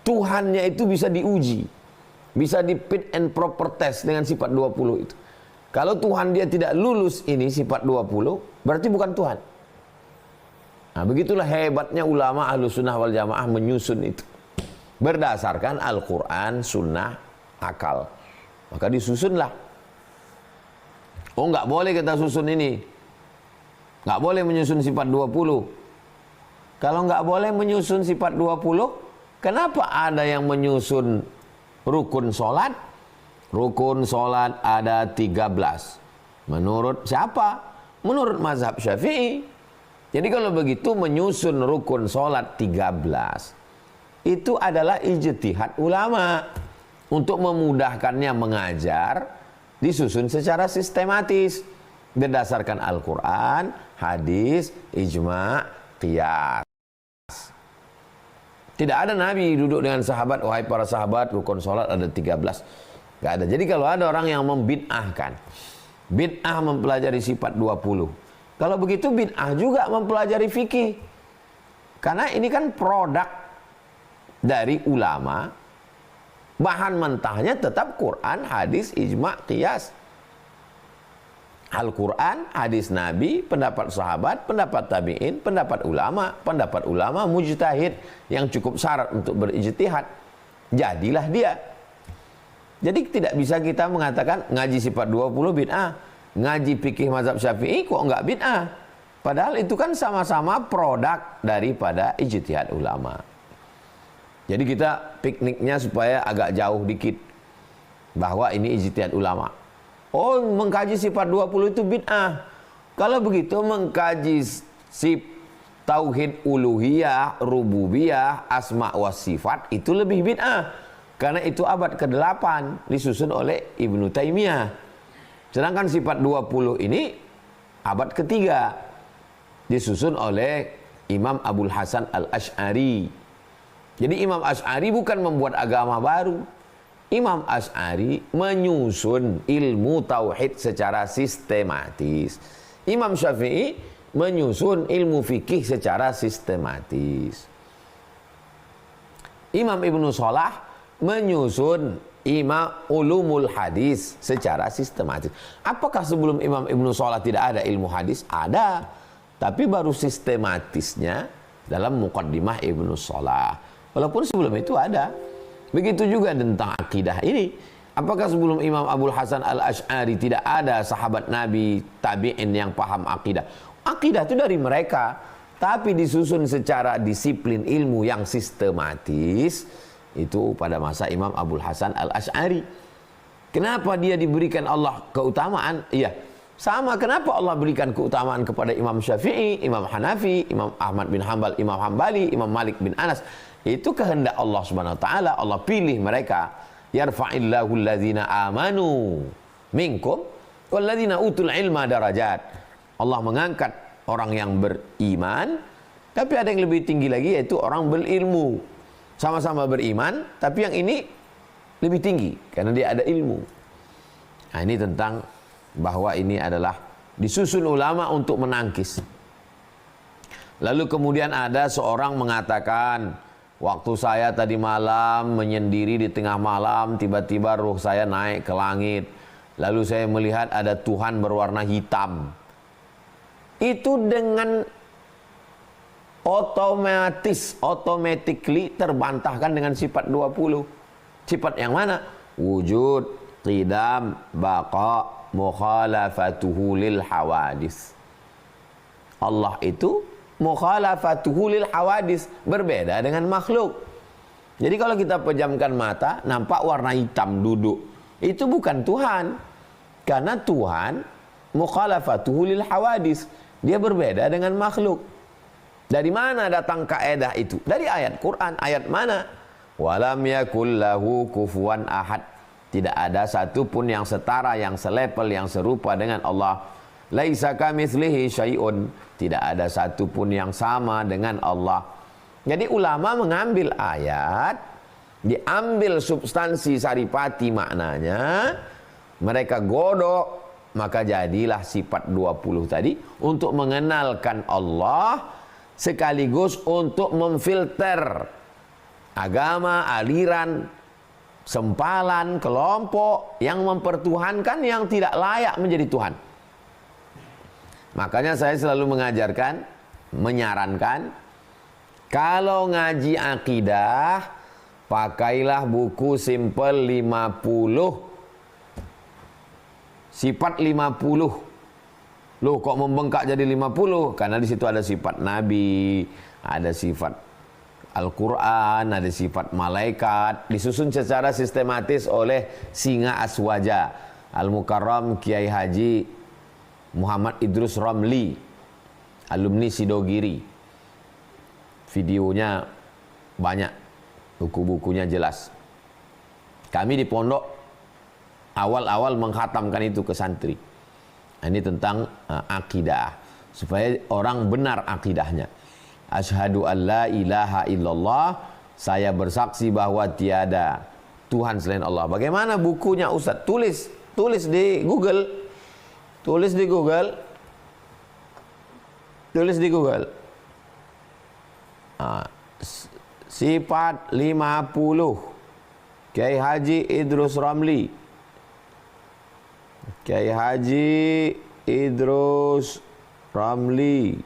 Tuhannya itu bisa diuji, bisa di fit and proper test dengan sifat 20 itu. Kalau Tuhan dia tidak lulus ini sifat 20, berarti bukan Tuhan. Nah, begitulah hebatnya ulama Ahlussunnah wal Jamaah menyusun itu. Berdasarkan Al-Quran, Sunnah, akal. Maka disusunlah. Oh, nggak boleh kita susun ini. Nggak boleh menyusun sifat 20. Kalau nggak boleh menyusun sifat 20, kenapa ada yang menyusun rukun sholat? Rukun sholat ada 13. Menurut siapa? Menurut mazhab Syafi'i. Jadi kalau begitu menyusun rukun sholat 13 itu adalah ijtihad ulama untuk memudahkannya mengajar, disusun secara sistematis berdasarkan Al-Quran, hadis, ijma', qiyas. Tidak ada Nabi duduk dengan sahabat, wahai para sahabat, rukun sholat ada 13. Gak ada. Jadi kalau ada orang yang membid'ahkan, bid'ah mempelajari sifat 20. Kalau begitu bid'ah juga mempelajari fikih. Karena ini kan produk dari ulama. Bahan mentahnya tetap Quran, hadis, ijma', qiyas. Al-Quran, hadis Nabi, pendapat sahabat, pendapat tabi'in, pendapat ulama mujtahid yang cukup syarat untuk berijtihad. Jadilah dia. Jadi tidak bisa kita mengatakan ngaji sifat 20 bid'ah, ngaji fikih mazhab Syafi'i kok enggak bid'ah. Padahal itu kan sama-sama produk daripada ijtihad ulama. Jadi kita pikniknya supaya agak jauh dikit bahwa ini ijtihad ulama. Oh, mengkaji sifat 20 itu bid'ah. Kalau begitu mengkaji tauhid uluhiyah, rububiyah, asma wa sifat itu lebih bid'ah. Karena itu abad ke-8 disusun oleh Ibnu Taimiyah. Sedangkan sifat 20 ini abad ke-3 disusun oleh Imam Abul Hasan Al-Asy'ari. Jadi Imam Asy'ari bukan membuat agama baru. Imam Asy'ari menyusun ilmu tauhid secara sistematis. Imam Syafi'i menyusun ilmu fikih secara sistematis. Imam Ibnu Shalah menyusun ulumul hadis secara sistematis. Apakah sebelum Imam Ibnu Shalah tidak ada ilmu hadis? Ada. Tapi baru sistematisnya dalam muqaddimah Ibnu Shalah. Walaupun sebelum itu ada. Begitu juga tentang akidah ini. Apakah sebelum Imam Abul Hasan Al-Asy'ari tidak ada sahabat Nabi, tabi'in yang paham akidah? Akidah itu dari mereka. Tapi disusun secara disiplin ilmu yang sistematis. Itu pada masa Imam Abul Hasan Al-Asy'ari. Kenapa dia diberikan Allah keutamaan? Iya, sama kenapa Allah berikan keutamaan kepada Imam Syafi'i, Imam Hanafi, Imam Ahmad bin Hanbal, Imam Hambali, Imam Malik bin Anas. Itu kehendak Allah Subhanahu wa taala. Allah pilih mereka. Yarfa'illahu alladzina amanu minkum walladzina utul ilma darajat. Allah mengangkat orang yang beriman, tapi ada yang lebih tinggi lagi yaitu orang berilmu. Sama-sama beriman, tapi yang ini lebih tinggi karena dia ada ilmu. Nah, ini tentang bahwa ini adalah disusun ulama untuk menangkis. Lalu kemudian ada seorang mengatakan, waktu saya tadi malam menyendiri di tengah malam, tiba-tiba ruh saya naik ke langit. Lalu saya melihat ada Tuhan berwarna hitam. Itu dengan automatically terbantahkan dengan sifat 20. Sifat yang mana? Wujud, qidam, baqa, mukhalafatuhu lil hawadis. Allah itu mukhalafatuhu lil hawadis, berbeda dengan makhluk. Jadi kalau kita pejamkan mata, nampak warna hitam duduk. Itu bukan Tuhan. Karena Tuhan mukhalafatuhu lil hawadis. Dia berbeda dengan makhluk. Dari mana datang kaidah itu? Dari ayat Quran. Ayat mana? Walam yakul lahu kufuwan ahad. Tidak ada satupun yang setara, yang selevel, yang serupa dengan Allah. Laisa kamitslihi syai'un. Tidak ada satupun yang sama dengan Allah. Jadi ulama mengambil ayat, diambil substansi saripati maknanya, mereka godok, maka jadilah sifat 20 tadi untuk mengenalkan Allah sekaligus untuk memfilter agama, aliran, sempalan, kelompok yang mempertuhankan yang tidak layak menjadi Tuhan. Makanya saya selalu menyarankan, kalau ngaji akidah, pakailah buku simpel 50. Sifat 50. Loh, kok membengkak jadi 50? Karena di situ ada sifat Nabi, ada sifat Al-Quran, ada sifat malaikat, disusun secara sistematis oleh Singa Aswaja, Al-Mukarram Kiai Haji Muhammad Idrus Ramli, alumni Sidogiri. Videonya banyak, buku-bukunya jelas. Kami di pondok awal-awal menghatamkan itu ke santri. Ini tentang akidah, supaya orang benar akidahnya. Asyhadu an la ilaha illallah, saya bersaksi bahwa tiada Tuhan selain Allah. Bagaimana bukunya Ustaz? Tulis di Google. Tulis di Google. Sifat 50 Kiai Haji Idrus Ramli. Kiai Haji Idrus Ramli.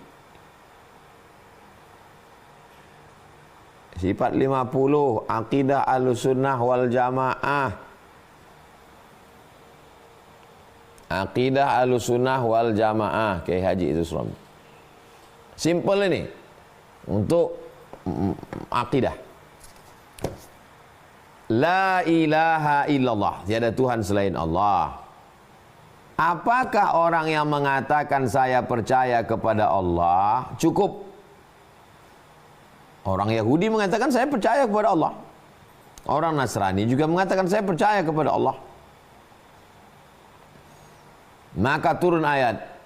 Sifat 50 akidah Ahlussunnah wal Jamaah. Akidah Ahlussunnah wal Jamaah Kiai Haji Idrus Ramli. Simple ini untuk akidah. La ilaha illallah, tiada Tuhan selain Allah. Apakah orang yang mengatakan saya percaya kepada Allah cukup? Orang Yahudi mengatakan saya percaya kepada Allah. Orang Nasrani juga mengatakan saya percaya kepada Allah. Maka turun ayat.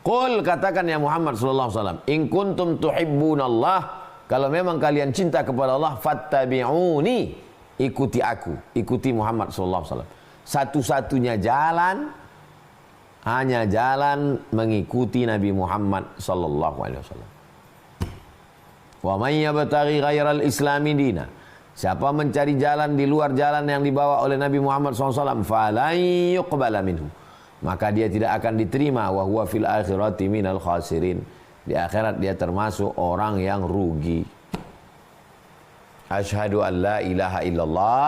Qul, katakan ya Muhammad sallallahu alaihi wasallam, in kuntum tuhibbunallah, kalau memang kalian cinta kepada Allah, fattabi'uni, ikuti aku, ikuti Muhammad sallallahu alaihi wasallam. Satu-satunya jalan hanya jalan mengikuti Nabi Muhammad sallallahu alaihi wasallam. Wa may yabtaghi ghairal islami dina, siapa mencari jalan di luar jalan yang dibawa oleh Nabi Muhammad SAW, falan yuqbala minhu, maka dia tidak akan diterima. Wa huwa fil akhirati minal khasirin, di akhirat dia termasuk orang yang rugi. Asyhadu an la ilaha illallah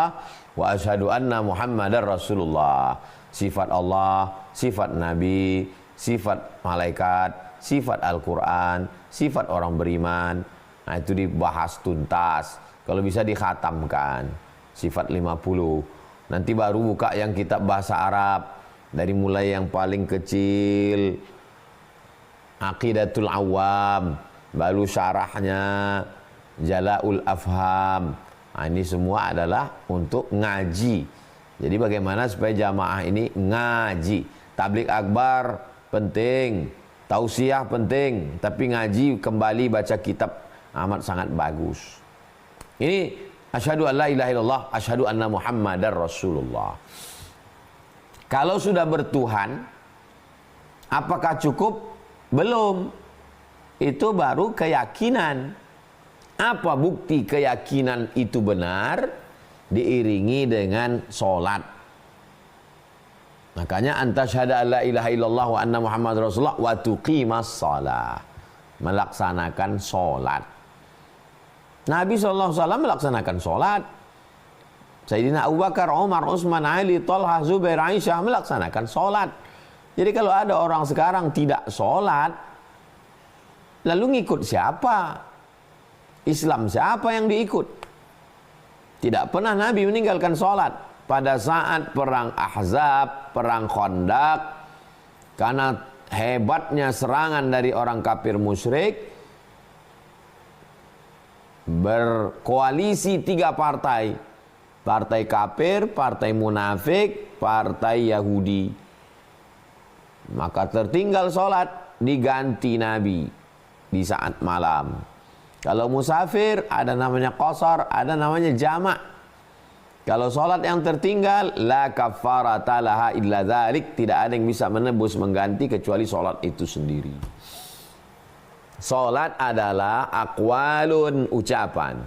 wa asyhadu anna Muhammadar Rasulullah. Sifat Allah, sifat Nabi, sifat malaikat, sifat Al-Quran, sifat orang beriman. Nah, itu dibahas tuntas. Kalau bisa dikhatamkan sifat 50. Nanti baru buka yang kitab bahasa Arab, dari mulai yang paling kecil Aqidatul Awam, baru syarahnya Jala'ul Afham. Nah, ini semua adalah untuk ngaji. Jadi bagaimana supaya jamaah ini ngaji. Tabligh akbar penting, tausiah penting, tapi ngaji kembali baca kitab amat sangat bagus. Ini asyhadu an la ilaha illallah, asyhadu anna Muhammadar Rasulullah. Kalau sudah bertuhan, apakah cukup? Belum. Itu baru keyakinan. Apa bukti keyakinan itu benar? Diiringi dengan sholat. Makanya antasyhadu an la ilaha illallah wa anna Muhammadar Rasulullah wa tuqimas shalah, melaksanakan sholat. Nabi SAW melaksanakan sholat. Sayyidina Abu Bakar, Umar, Utsman, Ali, Talha, Zubair, Aisyah melaksanakan sholat. Jadi kalau ada orang sekarang tidak sholat, lalu ngikut siapa? Islam siapa yang diikut? Tidak pernah Nabi meninggalkan sholat. Pada saat perang Ahzab, perang Khandaq, karena hebatnya serangan dari orang kafir musyrik, berkoalisi 3 partai. Partai kafir, partai munafik, partai Yahudi. Maka tertinggal sholat, diganti Nabi di saat malam. Kalau musafir ada namanya qasar, ada namanya jamak. Kalau sholat yang tertinggal, la kafarata laha illa dzalik, tidak ada yang bisa menebus mengganti kecuali sholat itu sendiri. Salat adalah aqwalun, ucapan.